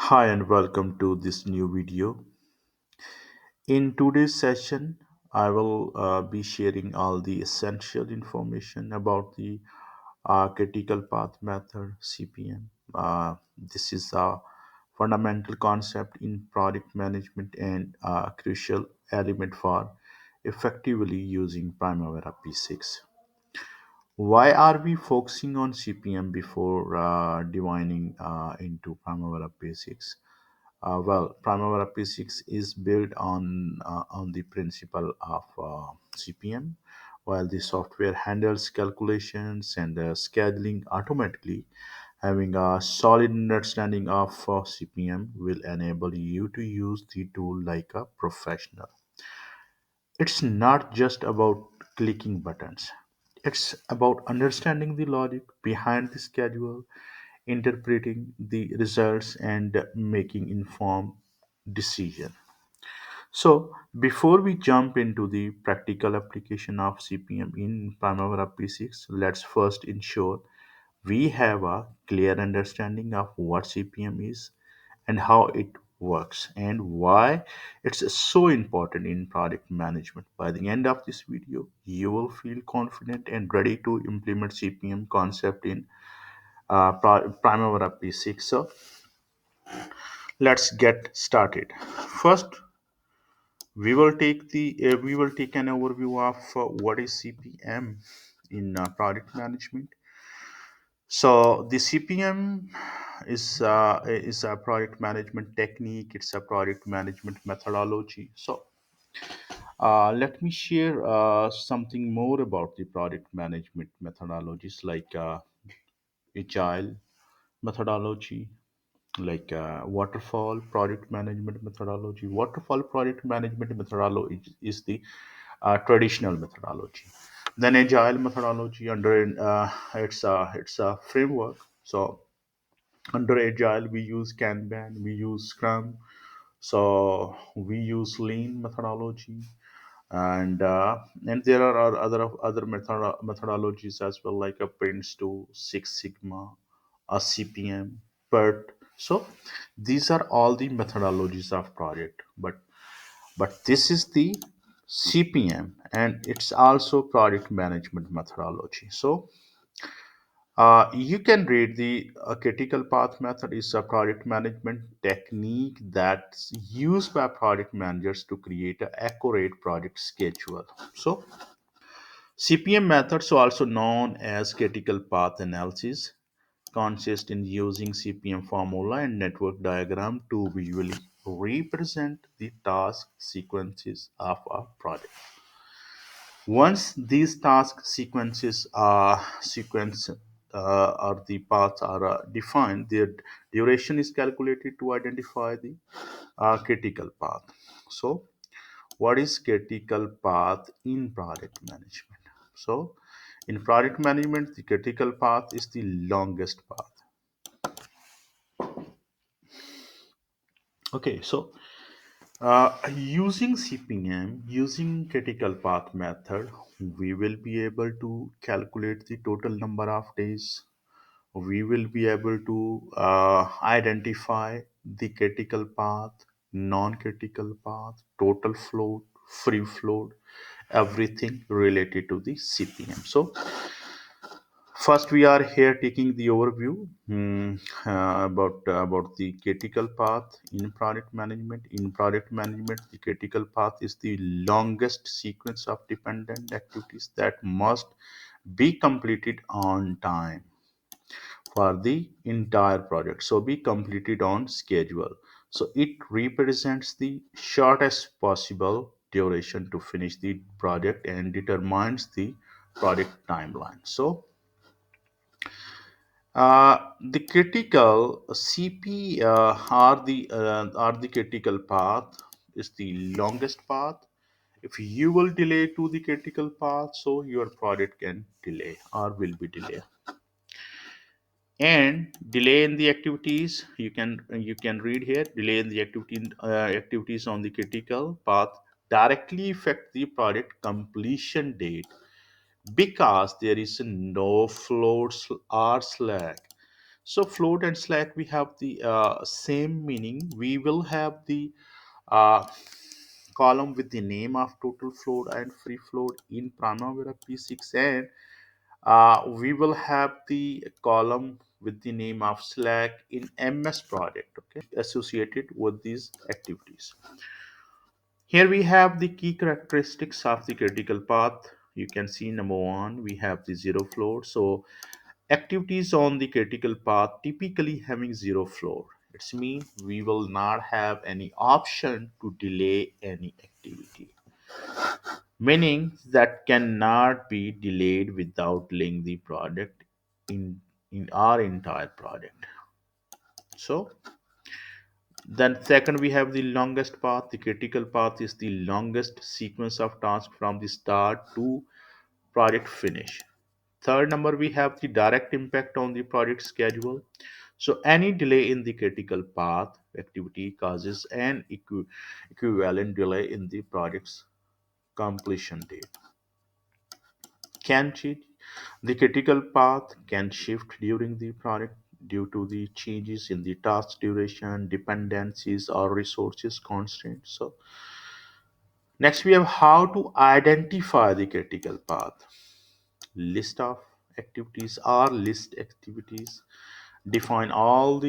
Hi and welcome to this new video. In today's session, I will be sharing all the essential information about the critical path method (CPM). This is a fundamental concept in project management and a crucial element for effectively using Primavera P6. Why are we focusing on CPM before divining into Primavera P6? Primavera P6 is built on the principle of CPM, while the software handles calculations and scheduling automatically. Having a solid understanding of CPM will enable you to use the tool like a professional. It's not just about clicking buttons. It's about understanding the logic behind the schedule, interpreting the results, and making informed decision. So, before we jump into the practical application of CPM in Primavera P6, let's first ensure we have a clear understanding of what CPM is and how it works and why it's so important in project management. By the end of this video, you will feel confident and ready to implement CPM concept in Primavera P6. So, let's get started. First, we will take an overview of what is CPM in project management. So the CPM is a project management technique. It's a project management methodology. So let me share something more about the project management methodologies like agile methodology, like waterfall project management methodology. Waterfall project management methodology is the traditional methodology. Then agile methodology under it's a framework. So under agile we use Kanban, we use Scrum, so we use lean methodology, and there are other methodologies as well, like a Prince 2, Six Sigma, a CPM, PERT. So these are all the methodologies of project, but this is the CPM, and it's also project management methodology. So you can read the critical path method is a project management technique that's used by project managers to create an accurate project schedule. So CPM methods, also known as critical path analysis, consist in using CPM formula and network diagram to visually represent the task sequences of a project. Once these task sequences are or the paths are defined, their duration is calculated to identify the critical path. So, what is critical path in project management? So, in project management, the critical path is the longest path. Okay, so using CPM, using critical path method, we will be able to calculate the total number of days. We will be able to identify the critical path, non-critical path, total float, free float, everything related to the CPM. So first, we are here taking the overview about the critical path in product management. In product management, the critical path is the longest sequence of dependent activities that must be completed on time for the entire project. So, be completed on schedule. So, it represents the shortest possible duration to finish the project and determines the project timeline. So, the critical CP are the critical path is the longest path. If you will delay to the critical path, so your project can delay or will be delayed. And delay in the activities, you can read here. Delay in the activities on the critical path directly affect the project completion date because there is no floats or slack. So float and slack, we have the same meaning. We will have the uh, column with the name of total float and free float in Primavera P6, and we will have the column with the name of slack in MS project, okay, associated with these activities. Here we have the key characteristics of the critical path. You can see number one, we have the zero float. So activities on the critical path typically having zero floor. It's mean we will not have any option to delay any activity, meaning that cannot be delayed without delaying the project in in our entire project. So then second, we have the longest path. The critical path is the longest sequence of tasks from the start to project finish. Third number, we have the direct impact on the project schedule. So any delay in the critical path activity causes an equivalent delay in the project's completion date. Can change. The critical path can shift during the project due to the changes in the task duration, dependencies, or resources constraints. So next we have how to identify the critical path. List of activities or list activities. Define all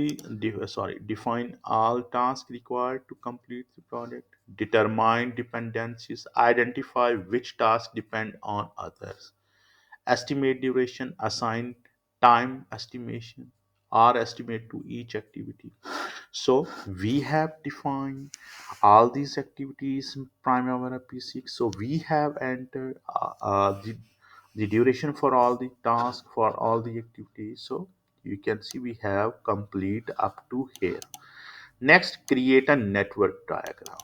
tasks required to complete the project. Determine dependencies. Identify which tasks depend on others. Estimate duration. Assign time estimation or estimate to each activity. So we have defined all these activities in Primavera P6. So we have entered the duration for all the tasks for all the activities. So you can see we have complete up to here. Next, create a network diagram.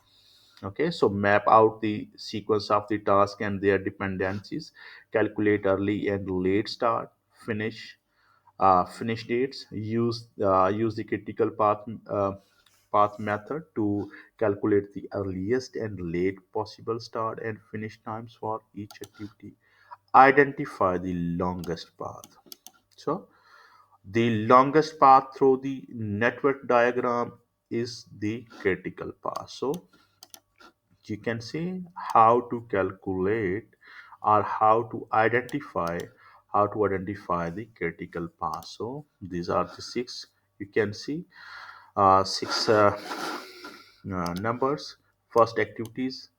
Okay, so map out the sequence of the task and their dependencies. Calculate early and late start, finish dates. Use the critical path method to calculate the earliest and late possible start and finish times for each activity. Identify the longest path. So the longest path through the network diagram is the critical path. So you can see how to calculate or how to identify the critical path. So these are the six. You can see six numbers. First, activities.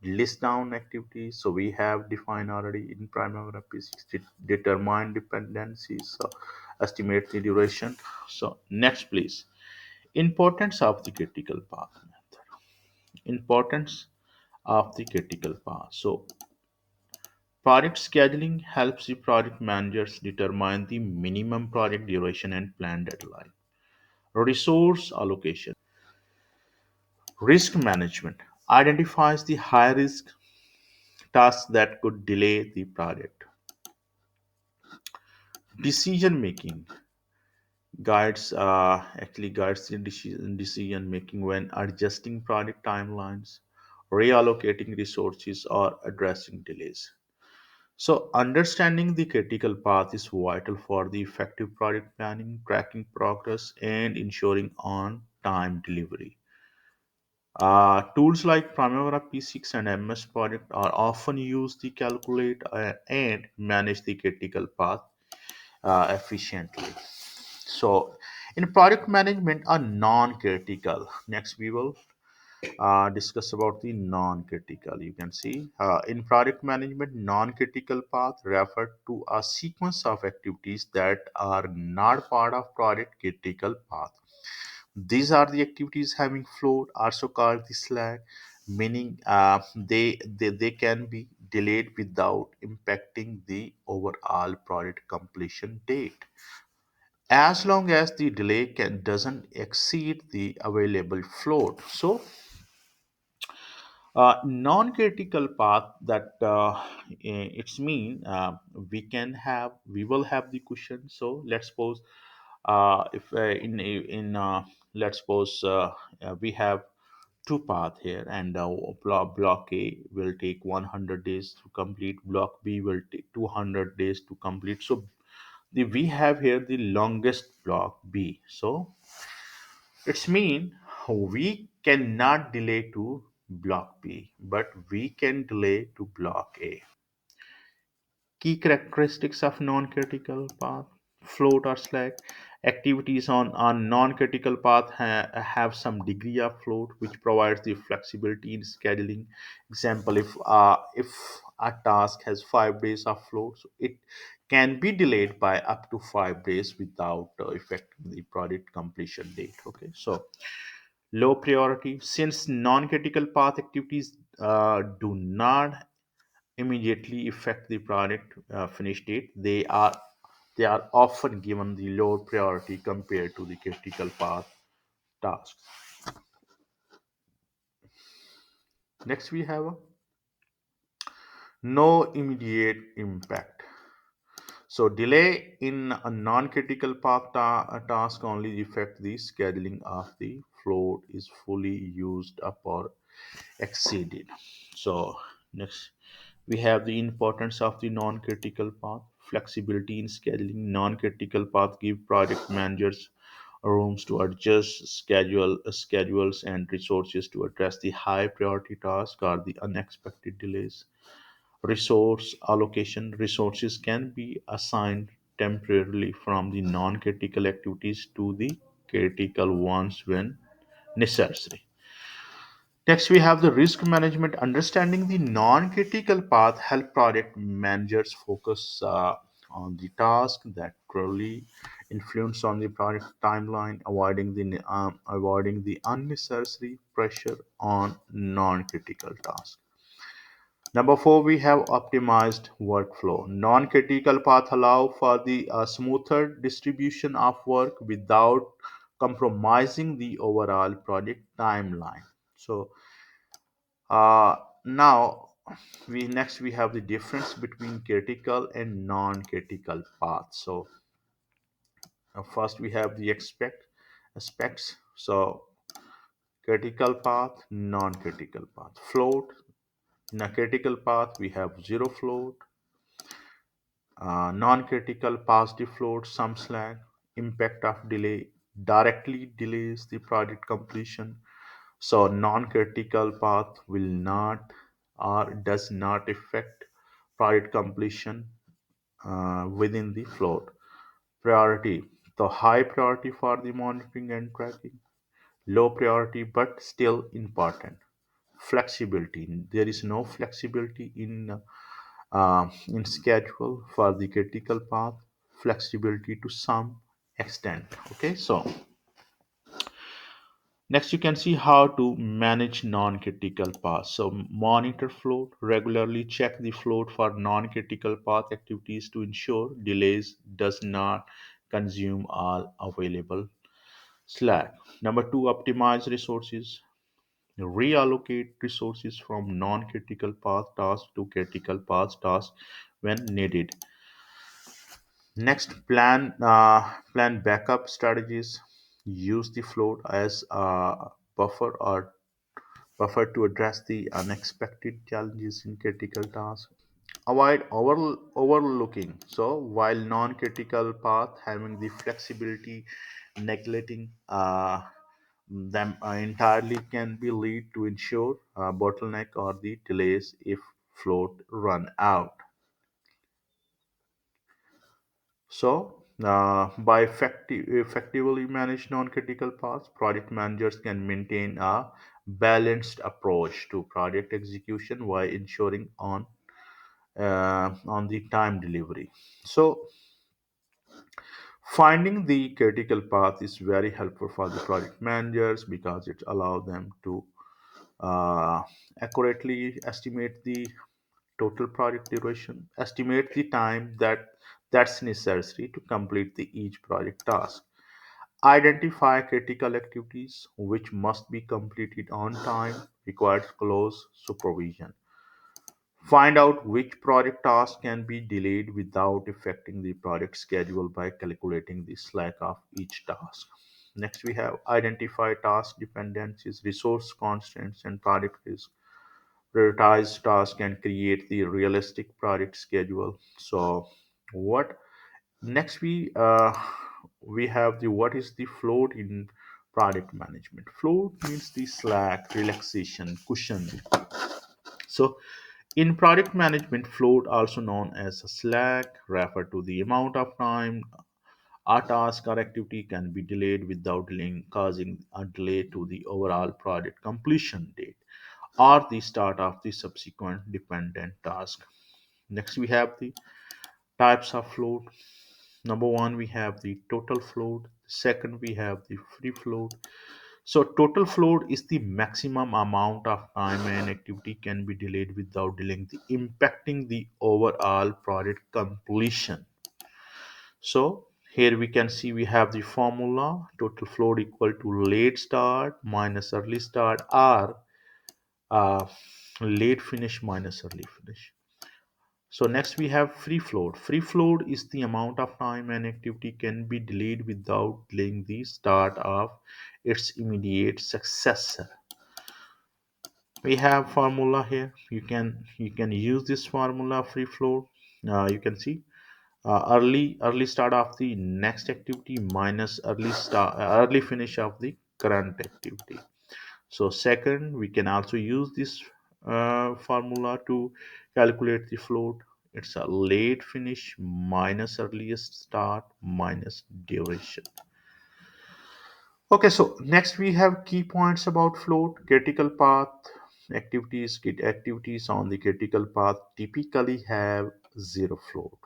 List down activities. So we have defined already in Primavera P6. Determine dependencies. So estimate the duration. So next, please. Importance of the critical path method. Importance of the critical path. So project scheduling helps the project managers determine the minimum project duration and plan deadline. Resource allocation. Risk management identifies the high risk tasks that could delay the project. Decision making guides the decision making when adjusting project timelines, reallocating resources, or addressing delays. So, understanding the critical path is vital for the effective project planning, tracking progress, and ensuring on time delivery. Tools like Primavera P6 and MS Project are often used to calculate and manage the critical path efficiently. So, in project management, are non-critical. Next, we will discuss about the non-critical. You can see in project management, non-critical path refer to a sequence of activities that are not part of project critical path. These are the activities having float, also called the slack, meaning they can be delayed without impacting the overall project completion date, as long as the delay doesn't exceed the available float. So non-critical path that it's mean we will have the cushion. So let's suppose if in let's suppose we have two path here, and block A will take 100 days to complete, block B will take 200 days to complete. So We have here the longest block B. So it's mean we cannot delay to block B, but we can delay to block A. Key characteristics of non-critical path: float or slack. Activities on non-critical path have some degree of float, which provides the flexibility in scheduling. Example: if a task has 5 days of float, so it can be delayed by up to 5 days without affecting the project completion date. Okay, so low priority, since non-critical path activities do not immediately affect the product finish date, they are often given the lower priority compared to the critical path tasks. Next, we have no immediate impact. So delay in a non-critical path task only affect the scheduling of the float is fully used up or exceeded. So next, we have the importance of the non-critical path. Flexibility in scheduling. Non-critical path give project managers rooms to adjust schedules and resources to address the high priority task or the unexpected delays. Resource allocation: resources can be assigned temporarily from the non-critical activities to the critical ones when necessary. Next, we have the risk management. Understanding the non-critical path help project managers focus on the task that truly influence on the project timeline, avoiding the unnecessary pressure on non-critical tasks. Number four, we have optimized workflow. Non-critical path allow for the smoother distribution of work without compromising the overall project timeline. So now we have the difference between critical and non-critical paths. So first we have the aspects. So critical path, non-critical path. Float. In a critical path, we have zero float. Non-critical positive float, some slack. Impact of delay directly delays the project completion. So non-critical path will not or does not affect project completion within the float. Priority: the high priority for the monitoring and tracking. Low priority but still important. Flexibility: there is no flexibility in schedule for the critical path. Flexibility to some extent. Okay, so next, you can see how to manage non-critical paths. So monitor float. Regularly check the float for non-critical path activities to ensure delays does not consume all available slack. Number two, optimize resources. Reallocate resources from non-critical path tasks to critical path tasks when needed. Next, plan backup strategies. Use the float as a buffer to address the unexpected challenges in critical tasks. Avoid overlooking. So, while non-critical path having the flexibility, neglecting them entirely can be lead to ensure bottleneck or the delays if float run out. So, by effectively manage non-critical paths, project managers can maintain a balanced approach to project execution while ensuring on the time delivery. So, finding the critical path is very helpful for the project managers because it allows them to uh, accurately estimate the total project duration, estimate the time that's necessary to complete the each project task, identify critical activities which must be completed on time, requires close supervision. Find out which project task can be delayed without affecting the project schedule by calculating the slack of each task. Next, we have identify task dependencies, resource constraints, and project risk. Prioritize tasks and create the realistic project schedule. So, what Next, we have the what is the float in product management. Float means the slack, relaxation, cushion. So in product management, float, also known as a slack, refer to the amount of time a task or activity can be delayed without delaying, causing a delay to the overall project completion date or the start of the subsequent dependent task. Next, we have the types of float. Number one, we have the total float. Second, we have the free float. So, total float is the maximum amount of time an activity can be delayed without delaying the impacting the overall project completion. So, here we can see we have the formula total float equal to late start minus early start or uh, late finish minus early finish. So next we have free float. Free float is the amount of time an activity can be delayed without delaying the start of its immediate successor. We have formula here. You can use this formula free float. You can see early start of the next activity minus early finish of the current activity. So second, we can also use this formula to calculate the float. It's a late finish minus earliest start minus duration. Okay, so next we have key points about float. Critical path activities on the critical path typically have zero float,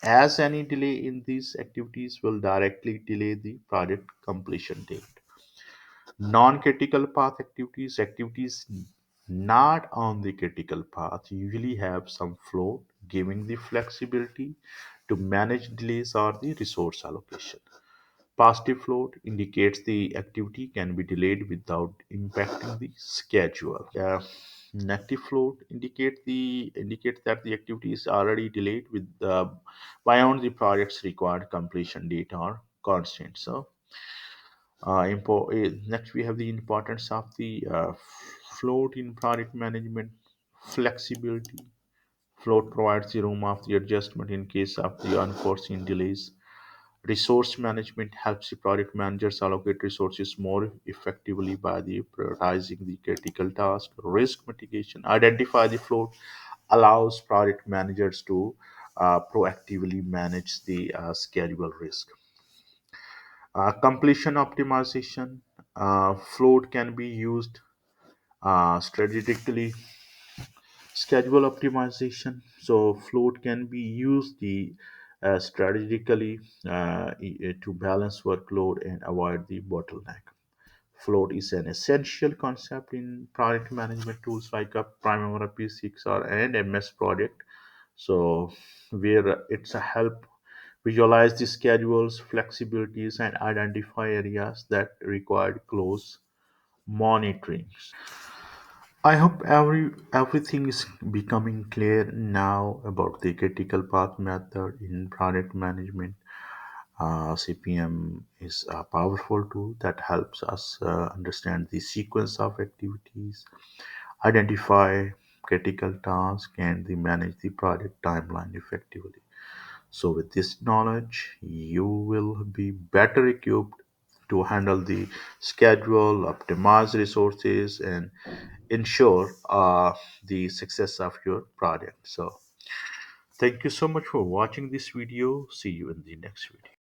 as any delay in these activities will directly delay the project completion date. Non-critical path activities not on the critical path usually have some float, giving the flexibility to manage delays or the resource allocation. Positive float indicates the activity can be delayed without impacting the schedule. Negative float indicates that the activity is already delayed with beyond the project's required completion date or constant. So next, we have the importance of the float in project management. Flexibility. Float provides the room of the adjustment in case of the unforeseen delays. Resource management helps the project managers allocate resources more effectively by the prioritizing the critical task. Risk mitigation. Identify the float allows project managers to proactively manage the schedule risk. Completion optimization. Float can be used strategically. Schedule optimization. So float can be used strategically to balance workload and avoid the bottleneck. Float is an essential concept in project management tools like a Primavera P6 or and MS Project. So where it's a help visualize the schedules, flexibilities, and identify areas that require close monitoring. I hope everything is becoming clear now about the critical path method in project management. CPM is a powerful tool that helps us understand the sequence of activities, identify critical tasks, and manage the project timeline effectively. So, with this knowledge, you will be better equipped to handle the schedule, optimize resources, and ensure the success of your project. So, thank you so much for watching this video. See you in the next video.